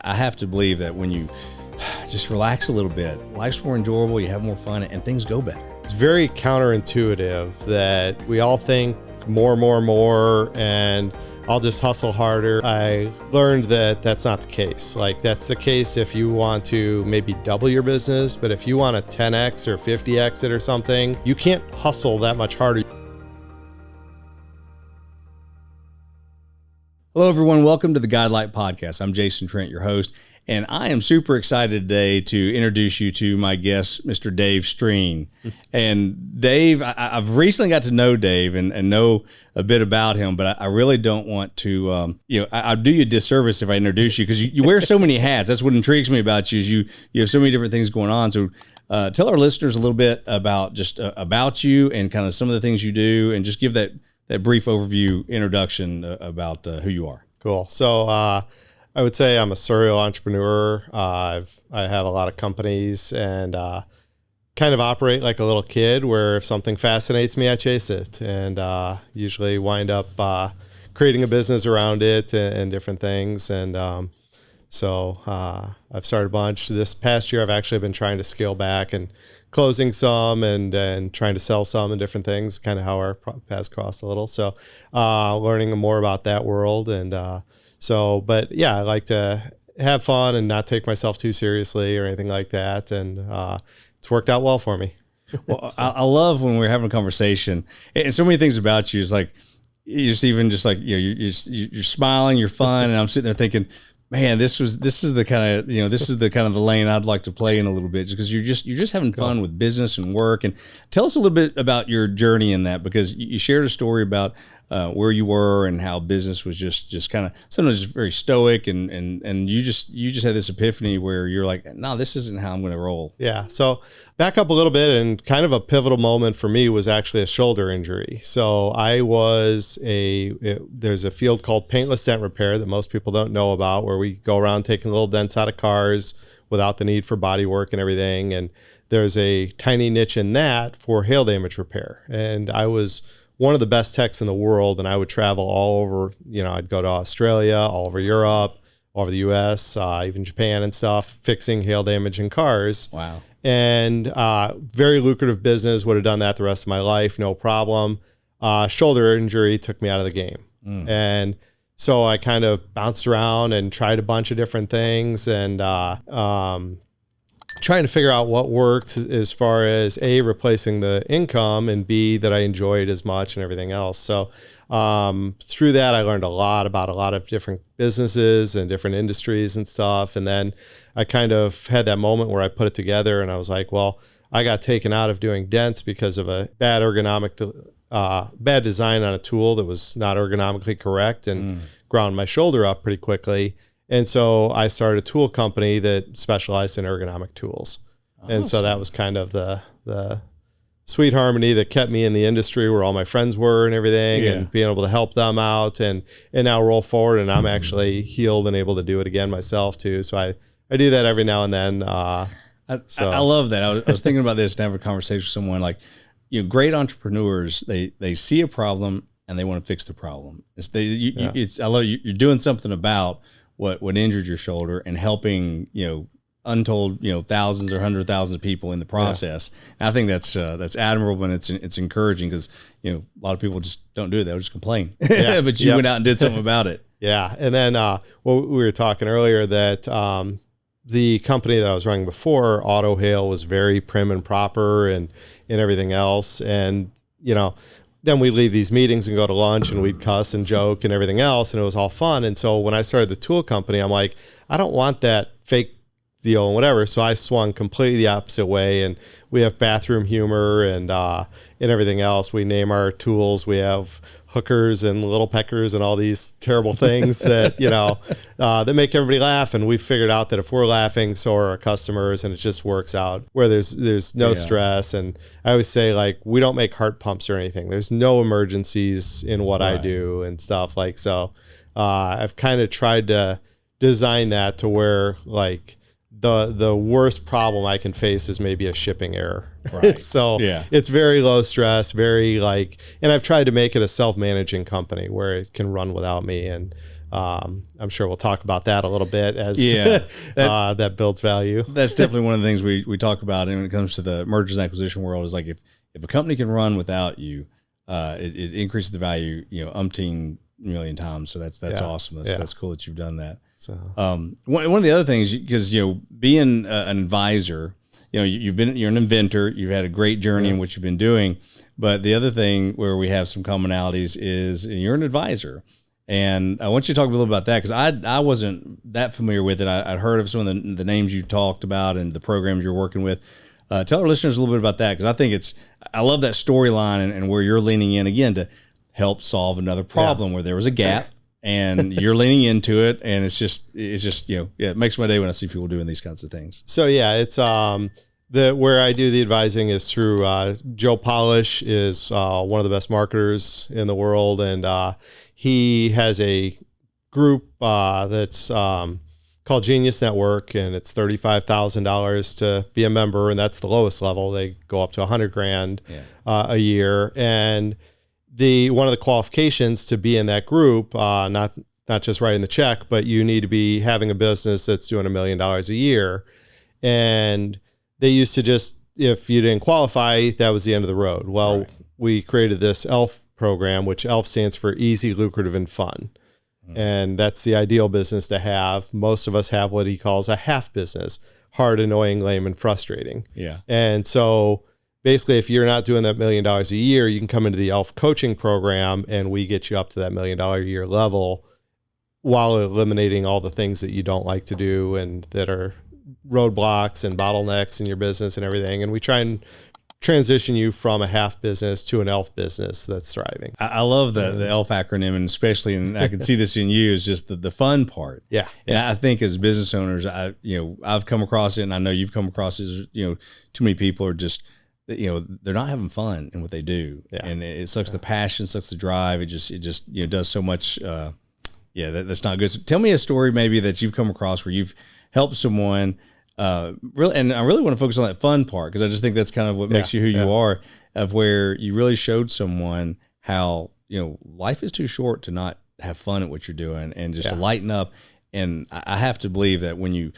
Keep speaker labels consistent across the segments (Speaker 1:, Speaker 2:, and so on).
Speaker 1: I have to believe that when you just relax a little bit, life's more enjoyable, you have more fun, and things go better.
Speaker 2: It's very counterintuitive that we all think more, and I'll just hustle harder. I learned that that's not the case. Like, that's the case if you want to maybe double your business, but if you want to 10x or 50x it or something, you can't hustle that much harder.
Speaker 1: Hello, everyone. Welcome to the Guidelight podcast. I'm Jason Trent, your host, and I am super excited today to introduce you to my guest, Mr. Dave Streen. And Dave, I've recently got to know Dave and know a bit about him, but I really don't want to, I'll do you a disservice if I introduce you, because you wear so many hats. That's what intrigues me about you, is you have so many different things going on. So tell our listeners a little bit about about you and kind of some of the things you do, and just give that brief overview introduction about who you are.
Speaker 2: Cool. So I would say I'm a serial entrepreneur. I have a lot of companies and kind of operate like a little kid, where if something fascinates me, I chase it, and usually wind up creating a business around it and different things. And so I've started a bunch. This past year, I've actually been trying to scale back and closing some and trying to sell some and different things, kind of how our paths crossed a little. So learning more about that world. And but yeah, I like to have fun and not take myself too seriously or anything like that. And it's worked out well for me.
Speaker 1: Well, so. I love when we're having a conversation, and so many things about you is like, you're you're smiling, you're fun. And I'm sitting there thinking, man, this is the kind of the lane I'd like to play in a little bit, because you're just having fun with business and work. And tell us a little bit about your journey in that, because you shared a story about where you were and how business was just kind of sometimes just very stoic, and you just had this epiphany where you're like, no, this isn't how I'm going to roll.
Speaker 2: Yeah. So back up a little bit, and kind of a pivotal moment for me was actually a shoulder injury. So there's a field called paintless dent repair that most people don't know about, where we go around taking little dents out of cars without the need for body work and everything. And there's a tiny niche in that for hail damage repair. And I was one of the best techs in the world, and I would travel all over, I'd go to Australia, all over Europe, all over the US, even Japan and stuff, fixing hail damage in cars.
Speaker 1: Wow.
Speaker 2: And very lucrative business, would have done that the rest of my life, no problem. Shoulder injury took me out of the game. And so I kind of bounced around and tried a bunch of different things, and trying to figure out what worked as far as A, replacing the income, and B, that I enjoyed as much and everything else. So through that, I learned a lot about a lot of different businesses and different industries and stuff. And then I kind of had that moment where I put it together, and I was like, well, I got taken out of doing dents because of a bad design on a tool that was not ergonomically correct, and ground my shoulder up pretty quickly. And so I started a tool company that specialized in ergonomic tools. Awesome. And so that was kind of the sweet harmony that kept me in the industry where all my friends were and everything, and being able to help them out, and now roll forward, and I'm actually healed and able to do it again myself too. So I do that every now and then. I
Speaker 1: love that. I was thinking about this, to have a conversation with someone like, great entrepreneurs, they see a problem and they want to fix the problem. I love you're doing something about what injured your shoulder, and helping, untold, thousands or hundreds of thousands of people in the process. And I think that's admirable, and it's encouraging, because, a lot of people just don't do it. They'll just complain, but you went out and did something about it.
Speaker 2: Yeah. And then, we were talking earlier that, the company that I was running before, Auto Hail, was very prim and proper and everything else. And, then we'd leave these meetings and go to lunch, and we'd cuss and joke and everything else, and it was all fun. And so when I started the tool company, I'm like, I don't want that fake deal and whatever. So I swung completely the opposite way, and we have bathroom humor and everything else. We name our tools. We have hookers and little peckers and all these terrible things that, that make everybody laugh. And we figured out that if we're laughing, so are our customers, and it just works out where there's no stress. And I always say, like, we don't make heart pumps or anything. There's no emergencies in what I do and stuff like, so I've kind of tried to design that to where, like, the worst problem I can face is maybe a shipping error. Right. So it's very low stress, very and I've tried to make it a self-managing company where it can run without me. And I'm sure we'll talk about that a little bit as that builds value.
Speaker 1: That's definitely one of the things we talk about. And when it comes to the mergers and acquisition world, is like if a company can run without you, it increases the value, umpteen million times. So that's awesome. That's cool that you've done that.
Speaker 2: So
Speaker 1: one of the other things, because being an advisor, you're an inventor, you've had a great journey in what you've been doing. But the other thing where we have some commonalities is you're an advisor. And I want you to talk a little about that, because I wasn't that familiar with it. I'd heard of some of the names you talked about and the programs you're working with. Tell our listeners a little bit about that, because I think I love that storyline and where you're leaning in again to help solve another problem where there was a gap, and you're leaning into it, and it's just it makes my day when I see people doing these kinds of things.
Speaker 2: So it's where I do the advising is through Joe Polish is one of the best marketers in the world, and he has a group that's called Genius Network, and it's $35,000 to be a member, and that's the lowest level. They go up to $100,000 a year, and one of the qualifications to be in that group, not just writing the check, but you need to be having a business that's doing $1 million a year. And they used to just, if you didn't qualify, that was the end of the road. Well, we created this ELF program, which ELF stands for easy, lucrative, and fun. And that's the ideal business to have. Most of us have what he calls a half business: hard, annoying, lame, and frustrating.
Speaker 1: Yeah.
Speaker 2: And so basically, if you're not doing that $1 million a year, you can come into the ELF coaching program, and we get you up to that $1 million a year level while eliminating all the things that you don't like to do and that are roadblocks and bottlenecks in your business and everything. And we try and transition you from a half business to an ELF business that's thriving.
Speaker 1: I love the ELF acronym, and especially, and I can see this in you, is just the fun part.
Speaker 2: Yeah.
Speaker 1: And I think as business owners, I've come across it, and I know you've come across it, too many people are just, they're not having fun in what they do. Yeah. And it sucks the passion, sucks the drive. It just does so much. That's not good. So tell me a story maybe that you've come across where you've helped someone, really, and I really want to focus on that fun part, because I just think that's kind of what makes you who you are, of where you really showed someone how, life is too short to not have fun at what you're doing, and just to lighten up. And I have to believe that when you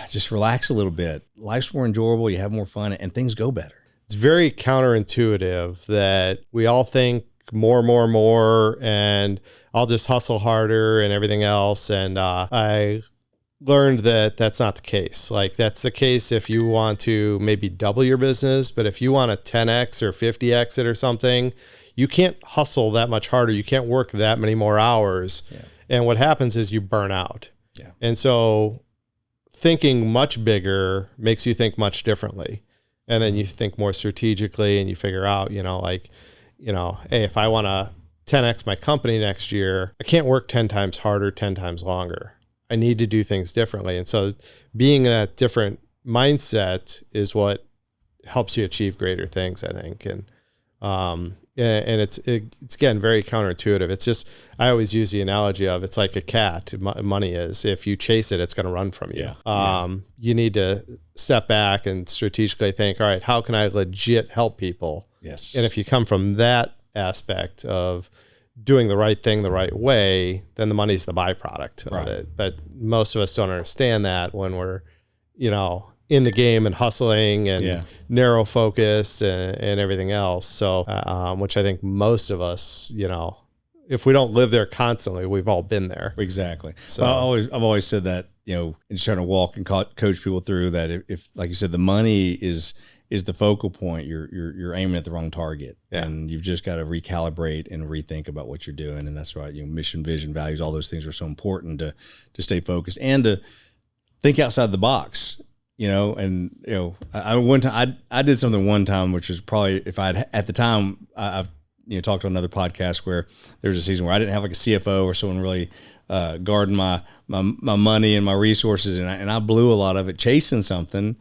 Speaker 1: just relax a little bit, life's more enjoyable, you have more fun, and things go better.
Speaker 2: It's very counterintuitive that we all think more, and I'll just hustle harder and everything else. And I learned that that's not the case. Like, that's the case if you want to maybe double your business, but if you want to 10x or 50x it or something, you can't hustle that much harder. You can't work that many more hours. Yeah. And what happens is you burn out. Yeah. And so thinking much bigger makes you think much differently. And then you think more strategically, and you figure out, hey, if I want to 10x my company next year, I can't work 10 times harder, 10 times longer. I need to do things differently. And so being in that different mindset is what helps you achieve greater things, I think. And it's again, very counterintuitive. It's just, I always use the analogy of, it's like a cat. Money is, if you chase it, it's going to run from you. You need to step back and strategically think, all right, how can I legit help people?
Speaker 1: Yes.
Speaker 2: And if you come from that aspect of doing the right thing the right way, then the money's the byproduct of it. But most of us don't understand that when we're, in the game and hustling and narrow focus and everything else. So, which I think most of us, if we don't live there constantly, we've all been there.
Speaker 1: Exactly. So I've always said that, and just trying to walk and coach people through that. If like you said, the money is the focal point, you're aiming at the wrong target, and you've just got to recalibrate and rethink about what you're doing. And that's right. Mission, vision, values, all those things are so important to stay focused and to think outside the box. I did something one time, which was probably, if I'd at the time, I've talked on another podcast where there was a season where I didn't have like a CFO or someone really guarding my money and my resources, and I blew a lot of it chasing something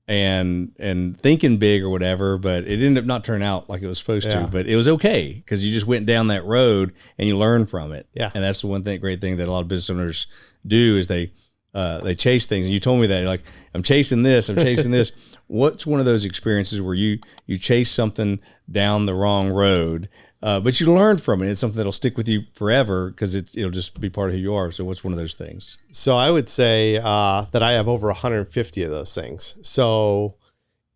Speaker 1: and thinking big or whatever, but it ended up not turning out like it was supposed to. But it was okay, because you just went down that road and you learn from it. Yeah, and that's the great thing that a lot of business owners do is they chase things. And you told me that, like, I'm chasing this. What's one of those experiences where you chase something down the wrong road, but you learn from it. It's something that'll stick with you forever because it'll just be part of who you are. So what's one of those things?
Speaker 2: So I would say that I have over 150 of those things. So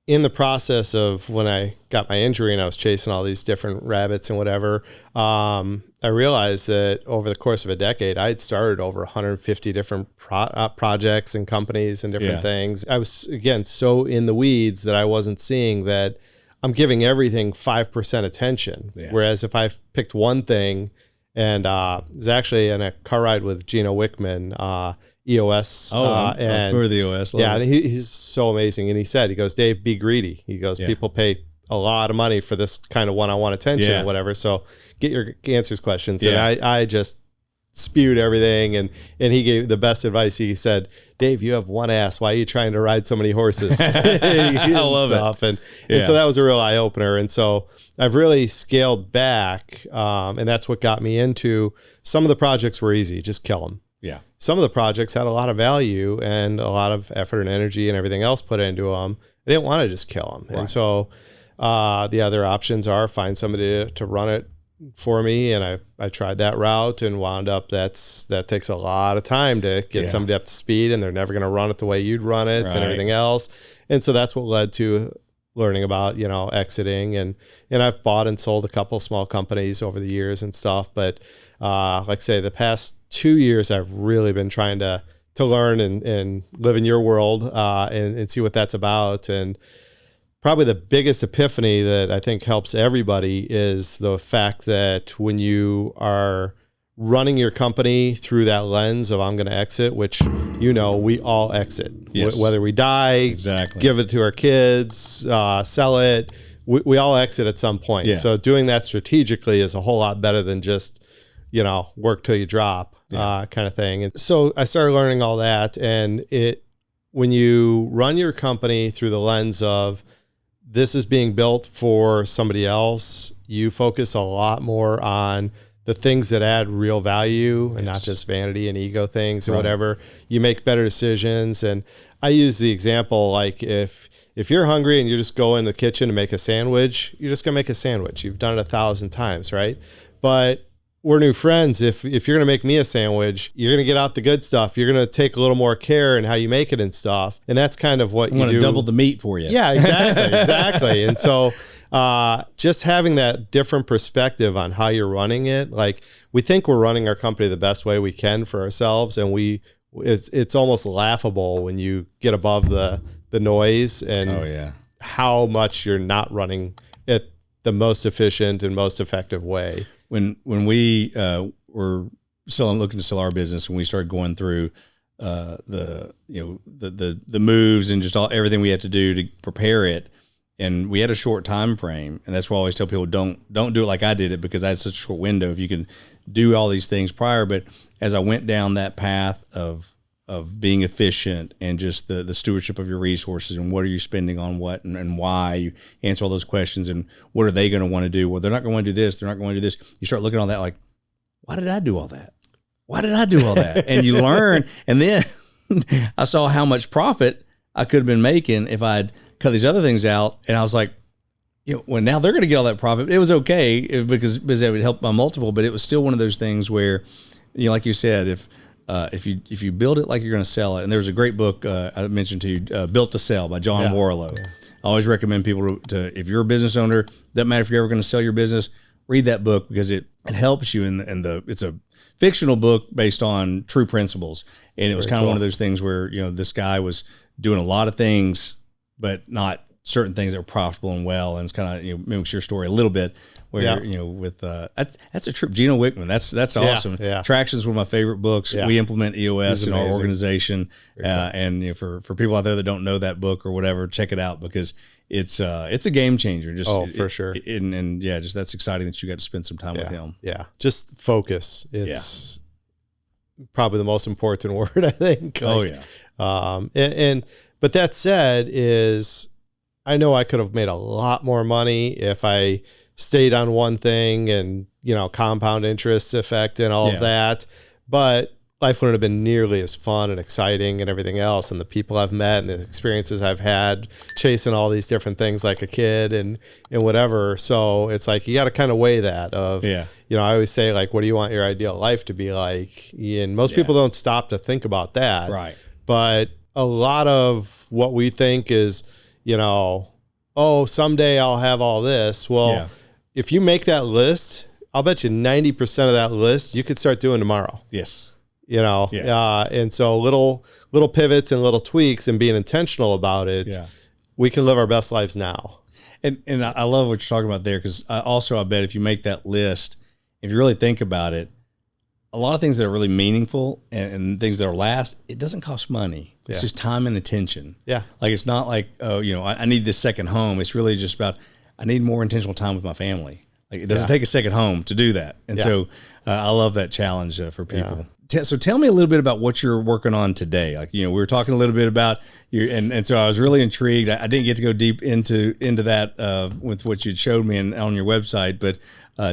Speaker 2: in the process of when I got my injury and I was chasing all these different rabbits and whatever, I realized that over the course of a decade, I had started over 150 different projects and companies and different things. I was, again, so in the weeds that I wasn't seeing that I'm giving everything 5% attention. Yeah. Whereas if I picked one thing, and was actually in a car ride with Gino Wickman, EOS.
Speaker 1: And for the EOS.
Speaker 2: Yeah, and he's so amazing. And he goes, Dave, be greedy. He goes, people pay a lot of money for this kind of one-on-one attention and whatever. So get your answers questions. Yeah. And I just spewed everything. And he gave the best advice. He said, Dave, you have one ass. Why are you trying to ride so many horses? I love it. And so that was a real eye opener. And so I've really scaled back. And that's what got me into some of the projects were easy. Just kill them.
Speaker 1: Yeah.
Speaker 2: Some of the projects had a lot of value and a lot of effort and energy and everything else put into them. I didn't want to just kill them. Right. And so the other options are find somebody to run it for me. And I tried that route and wound up that takes a lot of time to get somebody up to speed, and they're never going to run it the way you'd run it and everything else. And so that's what led to learning about, exiting. And I've bought and sold a couple small companies over the years and stuff. But like I say, the past 2 years, I've really been trying to learn and live in your world and see what that's about. And probably the biggest epiphany that I think helps everybody is the fact that when you are running your company through that lens of I'm going to exit, which, we all exit, whether we die, give it to our kids, sell it, we all exit at some point. Yeah. So doing that strategically is a whole lot better than just, work till you drop kind of thing. And so I started learning all that. And when you run your company through the lens of this is being built for somebody else, you focus a lot more on the things that add real value and not just vanity and ego things and whatever. You make better decisions. And I use the example, like if you're hungry and you just go in the kitchen to make a sandwich, you're just going to make a sandwich. You've done it 1,000 times, right? But we're new friends. If you're going to make me a sandwich, you're going to get out the good stuff. You're going to take a little more care in how you make it and stuff. And that's kind of what you do.
Speaker 1: I'm going to double the meat for you.
Speaker 2: Yeah, exactly. And so just having that different perspective on how you're running it, like we think we're running our company the best way we can for ourselves. And it's almost laughable when you get above the noise and how much you're not running it the most efficient and most effective way.
Speaker 1: When we were looking to sell our business, and we started going through the moves and just everything we had to do to prepare it, and we had a short time frame, and that's why I always tell people don't do it like I did it, because I had such a short window. If you can do all these things prior, but as I went down that path of being efficient and just the stewardship of your resources and what are you spending on what and why, you answer all those questions and what are they going to want to do? Well, they're not going to want to do this. They're not going to do this. You start looking at all that like, why did I do all that? Why did I do all that? And you learn. And then I saw how much profit I could have been making if I'd cut these other things out. And I was like, well, now they're going to get all that profit. It was okay because it would help my multiple, but it was still one of those things where, like you said, if you build it like you're going to sell it, and there's a great book I mentioned to you, Built to Sell by John Warlow. Yeah. I always recommend people to if you're a business owner, doesn't matter if you're ever going to sell your business, read that book because it helps you. It's a fictional book based on true principles, and it was kind of one of those things where this guy was doing a lot of things, but not certain things that were profitable and well, and it's kind of mimics your story a little bit. Where with that's a trip. Gino Wickman, that's awesome. Yeah. Traction's one of my favorite books. Yeah. We implement EOS in our organization, and for people out there that don't know that book or whatever, check it out because it's a game changer. Just
Speaker 2: for sure.
Speaker 1: And just that's exciting that you got to spend some time with him.
Speaker 2: Yeah, just focus. It's probably the most important word, I think. But that said, is I know I could have made a lot more money if I stayed on one thing and, compound interest effect and all of that. But life wouldn't have been nearly as fun and exciting and everything else. And the people I've met and the experiences I've had chasing all these different things like a kid and whatever. So it's like, you got to kind of weigh that of, I always say, like, what do you want your ideal life to be like? And most people don't stop to think about that.
Speaker 1: Right.
Speaker 2: But a lot of what we think is, someday I'll have all this. Well, if you make that list, I'll bet you 90% of that list you could start doing tomorrow.
Speaker 1: Yes.
Speaker 2: And so little pivots and little tweaks and being intentional about it, we can live our best lives now.
Speaker 1: And I love what you're talking about there, because I bet if you make that list, if you really think about it, a lot of things that are really meaningful and things that will last, it doesn't cost money. It's just time and attention. Yeah. Like, it's not like, I need this second home. It's really just about, I need more intentional time with my family. Like, it doesn't take a second home to do that. And so I love that challenge for people. So tell me a little bit about what you're working on today. Like, we were talking a little bit about you, and so I was really intrigued. I didn't get to go deep into that with what you showed me on your website, but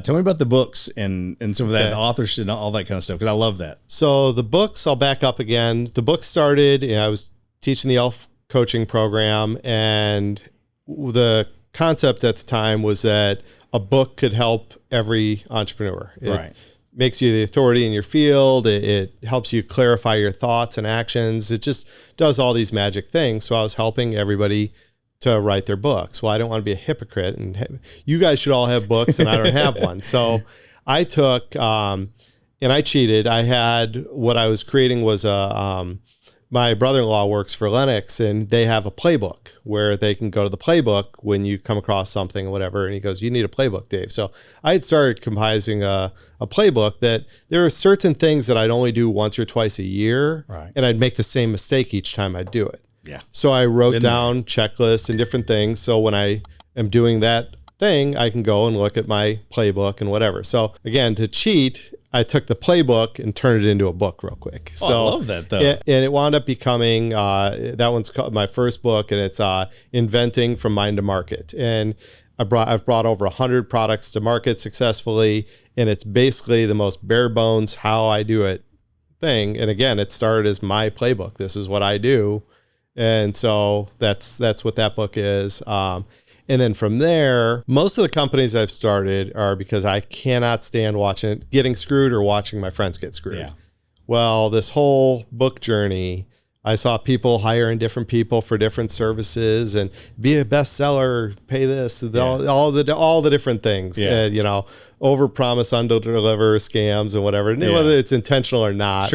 Speaker 1: tell me about the books and some of that, the authors and all that kind of stuff, because I love that.
Speaker 2: So the books, I'll back up again. The book started, I was teaching the ELF coaching program, and the concept at the time was that a book could help every entrepreneur. It makes you the authority in your field. It helps you clarify your thoughts and actions. It just does all these magic things. So I was helping everybody to write their books. Well, I don't want to be a hypocrite, and you guys should all have books, and I don't have one. So I took, and I cheated. I had, what I was creating was my brother-in-law works for Lennox, and they have a playbook where they can go to the playbook when you come across something or whatever. And he goes, you need a playbook, Dave. So I had started compiling a playbook that there are certain things that I'd only do once or twice a year, and I'd make the same mistake each time I'd do it. Yeah. So I wrote down checklists and different things. So when I am doing that thing, I can go and look at my playbook and whatever. So again, to cheat, I took the playbook and turned it into a book real quick.
Speaker 1: I love that, though.
Speaker 2: And it wound up becoming, that one's called my first book, and it's Inventing from Mind to Market. And I've brought over 100 products to market successfully, and it's basically the most bare bones how I do it thing. And again, it started as my playbook. This is what I do. And so that's what that book is. And then from there, most of the companies I've started are because I cannot stand getting screwed or watching my friends get screwed. Yeah. Well, this whole book journey, I saw people hiring different people for different services and be a bestseller, pay this, all the different things. Over promise, under deliver, scams and whatever. Whether it's intentional or not,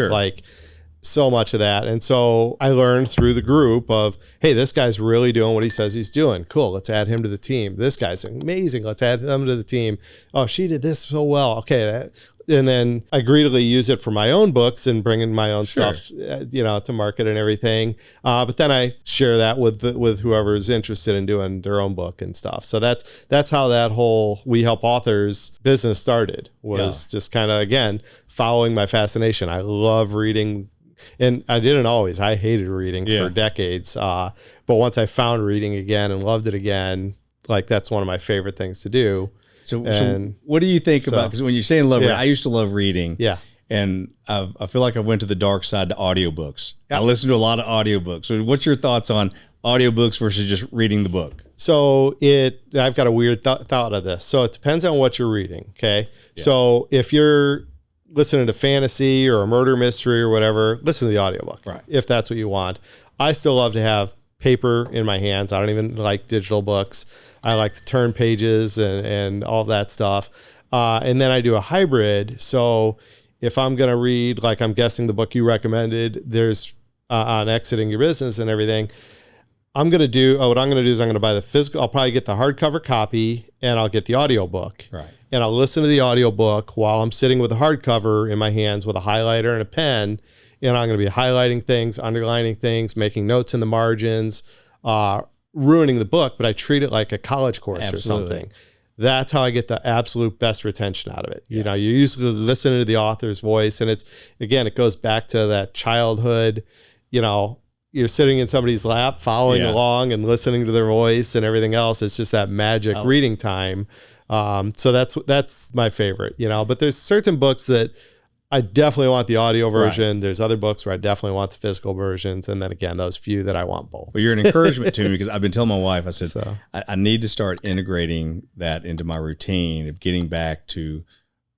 Speaker 2: so much of that. And so I learned through the group of, hey, this guy's really doing what he says he's doing. Cool. Let's add him to the team. This guy's amazing. Let's add him to the team. Oh, she did this so well. Okay. And then I greedily use it for my own books and bring in my own stuff, to market and everything. But then I share that with whoever is interested in doing their own book and stuff. So that's how that whole We Help Authors business started, was just kind of, again, following my fascination. I love reading. And I didn't always. I hated reading for decades. But once I found reading again and loved it again, like, that's one of my favorite things to do.
Speaker 1: So what do you think about, because when you're saying love reading, I used to love reading. Yeah. And I feel like I went to the dark side to audiobooks. I listen to a lot of audiobooks. So what's your thoughts on audiobooks versus just reading the book?
Speaker 2: So I've got a weird thought of this. So it depends on what you're reading. Okay. Yeah. So if you're listening to fantasy or a murder mystery or whatever, listen to the audiobook, if that's what you want. I still love to have paper in my hands. I don't even like digital books. I like to turn pages and all that stuff. And then I do a hybrid. So if I'm going to read, like, I'm guessing the book you recommended, there's on exiting your business and everything, what I'm going to do is I'm going to buy the physical. I'll probably get the hardcover copy, and I'll get the audiobook. Right. And I'll listen to the audiobook while I'm sitting with the hardcover in my hands with a highlighter and a pen. And I'm going to be highlighting things, underlining things, making notes in the margins, ruining the book, but I treat it like a college course or something. That's how I get the absolute best retention out of it. Yeah. You're usually listening to the author's voice, and it goes back to that childhood, you're sitting in somebody's lap, following along and listening to their voice and everything else. It's just that magic reading time. So that's my favorite, but there's certain books that I definitely want the audio version. Right. There's other books where I definitely want the physical versions. And then again, those few that I want both.
Speaker 1: Well, you're an encouragement to me because I've been telling my wife, I said, I need to start integrating that into my routine of getting back to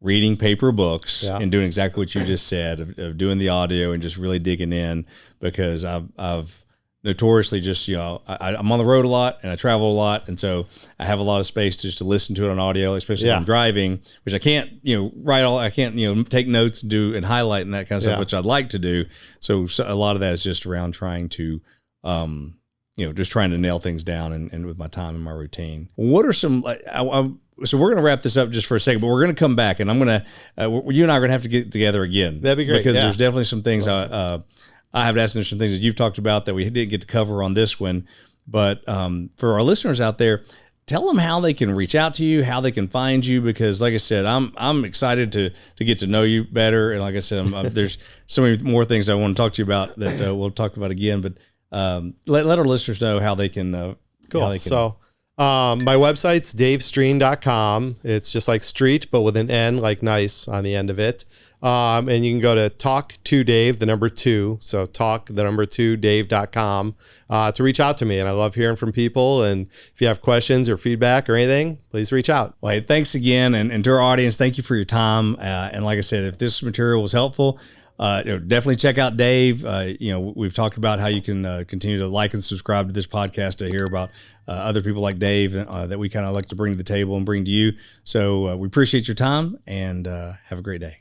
Speaker 1: reading paper books and doing exactly what you just said, of doing the audio and just really digging in, because I've notoriously just, I'm on the road a lot and I travel a lot. And so I have a lot of space just to listen to it on audio, especially if I'm driving, which I can't, I can't, take notes and highlight and that kind of stuff, which I'd like to do. So a lot of that is just around trying to, just trying to nail things down and with my time and my routine. What are some, so we're going to wrap this up just for a second, but we're going to come back and I'm going to, you and I are going to have to get together again.
Speaker 2: That'd be great.
Speaker 1: Because there's definitely some things I have asked, and there's some things that you've talked about that we didn't get to cover on this one. But for our listeners out there, tell them how they can reach out to you, how they can find you, because like I said, I'm excited to get to know you better. And like I said, there's so many more things I want to talk to you about that we'll talk about again. But let our listeners know how they can.
Speaker 2: Cool. So my website's davestreen.com. It's just like street, but with an N, like nice on the end of it. And you can go to talk to Dave, the number 2. So talk, the number 2, Dave.com, to reach out to me. And I love hearing from people. And if you have questions or feedback or anything, please reach out.
Speaker 1: Well, hey, thanks again. And to our audience, thank you for your time. And like I said, if this material was helpful, definitely check out Dave. We've talked about how you can continue to like and subscribe to this podcast to hear about other people like Dave that we kind of like to bring to the table and bring to you. So we appreciate your time and have a great day.